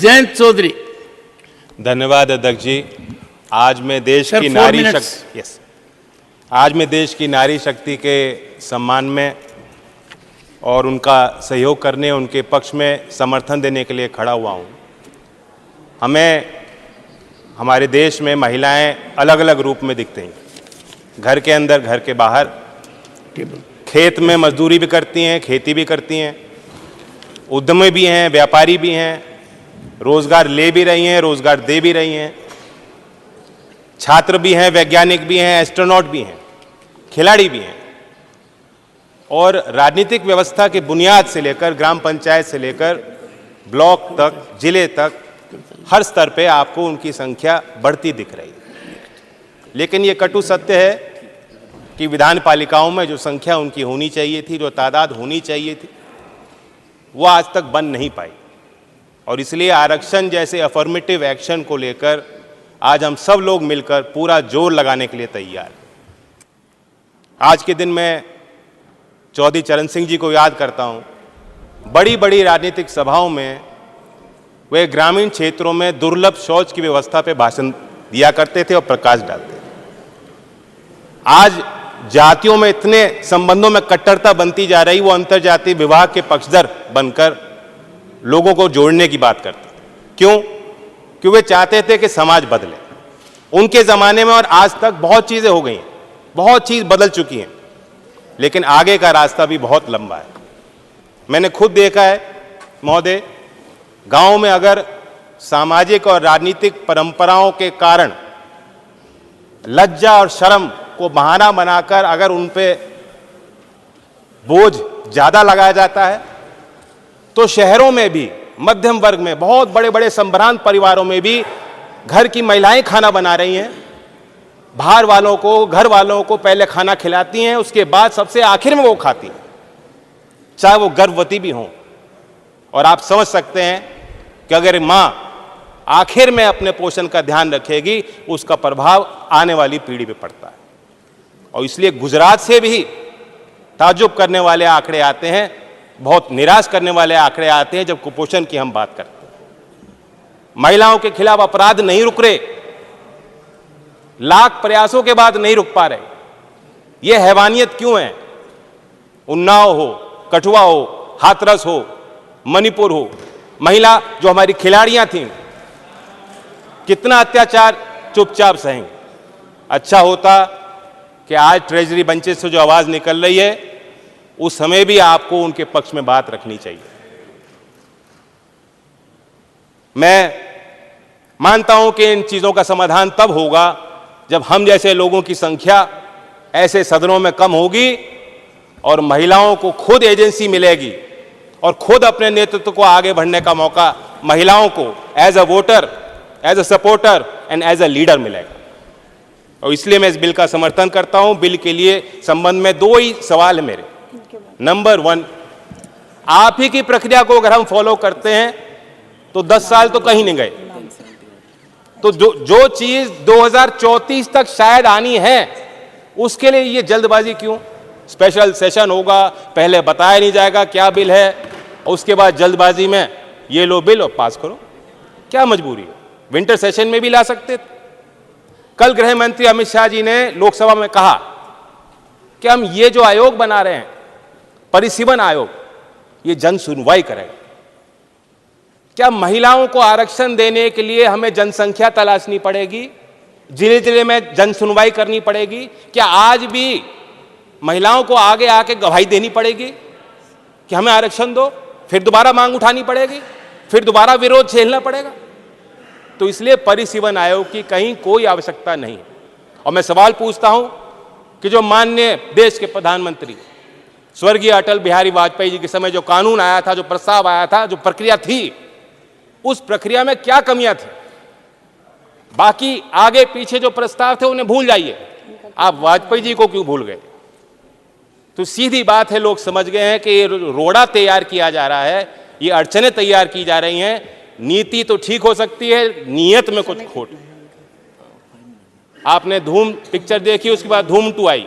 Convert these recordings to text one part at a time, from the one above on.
जयंत चौधरी। धन्यवाद अध्यक्ष जी। आज मैं देश की नारी शक्ति के सम्मान में और उनका सहयोग करने, उनके पक्ष में समर्थन देने के लिए खड़ा हुआ हूँ। हमारे देश में महिलाएं अलग अलग रूप में दिखते हैं, घर के अंदर, घर के बाहर, खेत में मजदूरी भी करती हैं, खेती भी करती हैं, उद्यमी भी हैं, व्यापारी भी हैं, रोजगार ले भी रही हैं, रोजगार दे भी रही हैं, छात्र भी हैं, वैज्ञानिक भी हैं, एस्ट्रोनॉट भी हैं, खिलाड़ी भी हैं। और राजनीतिक व्यवस्था की बुनियाद से लेकर ग्राम पंचायत से लेकर ब्लॉक तक, जिले तक, हर स्तर पे आपको उनकी संख्या बढ़ती दिख रही है। लेकिन ये कटु सत्य है कि विधान पालिकाओं में जो संख्या उनकी होनी चाहिए थी, जो तादाद होनी चाहिए थी, वो आज तक बन नहीं पाई। और इसलिए आरक्षण जैसे अफर्मेटिव एक्शन को लेकर आज हम सब लोग मिलकर पूरा जोर लगाने के लिए तैयार हैं। आज के दिन मैं चौधरी चरण सिंह जी को याद करता हूँ। बड़ी बड़ी राजनीतिक सभाओं में वे ग्रामीण क्षेत्रों में दुर्लभ शौच की व्यवस्था पे भाषण दिया करते थे और प्रकाश डालते थे। आज जातियों में इतने संबंधों में कट्टरता बनती जा रही, वो अंतर्जातीय विवाह के पक्षधर बनकर लोगों को जोड़ने की बात करते थे। क्यों? क्योंकि वे चाहते थे कि समाज बदले। उनके ज़माने में और आज तक बहुत चीज़ें हो गई हैं, बहुत चीज़ बदल चुकी हैं, लेकिन आगे का रास्ता भी बहुत लंबा है। मैंने खुद देखा है महोदय, गांव में अगर सामाजिक और राजनीतिक परंपराओं के कारण लज्जा और शर्म को बहाना बनाकर अगर उन पे बोझ ज़्यादा लगाया जाता है, तो शहरों में भी मध्यम वर्ग में, बहुत बड़े बड़े संभ्रांत परिवारों में भी घर की महिलाएं खाना बना रही हैं, बाहर वालों को, घर वालों को पहले खाना खिलाती हैं, उसके बाद सबसे आखिर में वो खाती हैं, चाहे वो गर्भवती भी हों। और आप समझ सकते हैं कि अगर मां आखिर में अपने पोषण का ध्यान रखेगी, उसका प्रभाव आने वाली पीढ़ी पे पड़ता है। और इसलिए गुजरात से भी ताज्जुब करने वाले आंकड़े आते हैं, बहुत निराश करने वाले आंकड़े आते हैं जब कुपोषण की हम बात करते हैं। महिलाओं के खिलाफ अपराध नहीं रुक रहे, लाख प्रयासों के बाद नहीं रुक पा रहे। यह हैवानियत क्यों है? उन्नाव हो, कठुआ हो, हाथरस हो, मणिपुर हो, महिला जो हमारी खिलाड़ियां थीं, कितना अत्याचार चुपचाप सहेंगे। अच्छा होता कि आज ट्रेजरी बेंचेस से जो आवाज निकल रही है, उस समय भी आपको उनके पक्ष में बात रखनी चाहिए। मैं मानता हूं कि इन चीजों का समाधान तब होगा जब हम जैसे लोगों की संख्या ऐसे सदनों में कम होगी और महिलाओं को खुद एजेंसी मिलेगी और खुद अपने नेतृत्व को आगे बढ़ने का मौका महिलाओं को as a voter, as a supporter and as a leader मिलेगा। और इसलिए मैं इस बिल का समर्थन करता हूं। बिल के लिए संबंध में दो ही सवाल है मेरे। नंबर 1, आप ही की प्रक्रिया को अगर हम फॉलो करते हैं तो 10 साल तो कहीं नहीं गए। तो जो चीज 2034 तक शायद आनी है, उसके लिए ये जल्दबाजी क्यों? स्पेशल सेशन होगा, पहले बताया नहीं जाएगा क्या बिल है, और उसके बाद जल्दबाजी में ये लो बिल और पास करो। क्या मजबूरी है? विंटर सेशन में भी ला सकते थे। कल गृह मंत्री अमित शाह जी ने लोकसभा में कहा कि हम ये जो आयोग बना रहे हैं, परिसीमन आयोग, ये जन सुनवाई करेगा। क्या महिलाओं को आरक्षण देने के लिए हमें जनसंख्या तलाशनी पड़ेगी? जिले जिले में जन सुनवाई करनी पड़ेगी? क्या आज भी महिलाओं को आगे आके गवाही देनी पड़ेगी कि हमें आरक्षण दो? फिर दोबारा मांग उठानी पड़ेगी, फिर दोबारा विरोध झेलना पड़ेगा। तो इसलिए परिसीमन आयोग की कहीं कोई आवश्यकता नहीं। और मैं सवाल पूछता हूं कि जो माननीय देश के प्रधानमंत्री स्वर्गीय अटल बिहारी वाजपेयी जी के समय जो कानून आया था, जो प्रस्ताव आया था, जो प्रक्रिया थी, उस प्रक्रिया में क्या कमियां थी? बाकी आगे पीछे जो प्रस्ताव थे उन्हें भूल जाइए, आप वाजपेयी जी को क्यों भूल गए? तो सीधी बात है, लोग समझ गए हैं कि ये रोड़ा तैयार किया जा रहा है, ये अड़चनें तैयार की जा रही हैं। नीति तो ठीक हो सकती है, नीयत में कुछ खोट। आपने धूम पिक्चर देखी, उसके बाद धूम 2 आई,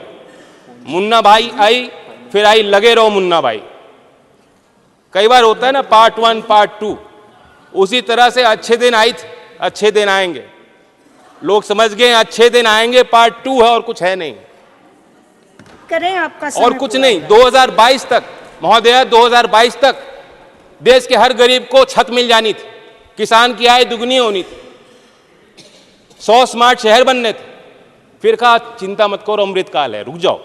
मुन्ना भाई आई, फिर आई लगे रहो मुन्ना भाई। कई बार होता है ना पार्ट 1 पार्ट 2, उसी तरह से अच्छे दिन आई थे, अच्छे दिन आएंगे। लोग समझ गए अच्छे दिन आएंगे पार्ट 2 है और कुछ है नहीं, करें आपका और कुछ नहीं। 2022 तक महोदय, 2022 तक देश के हर गरीब को छत मिल जानी थी, किसान की आय दुगनी होनी थी, 100 स्मार्ट शहर बनने थे। फिर कहा चिंता मत करो, अमृतकाल है, रुक जाओ।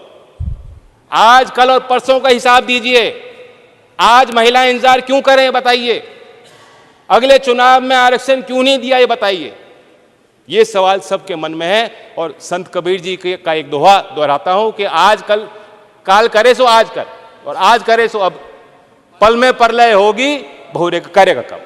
आज कल और परसों का हिसाब दीजिए। आज महिलाएं इंतजार क्यों करें बताइए? अगले चुनाव में आरक्षण क्यों नहीं दिया ये बताइए? ये सवाल सबके मन में है। और संत कबीर जी का एक दोहा दोहराता हूं कि आज कल काल करे सो आज कर, और आज करे सो अब, पल में प्रलय होगी बहुरे करेगा कब।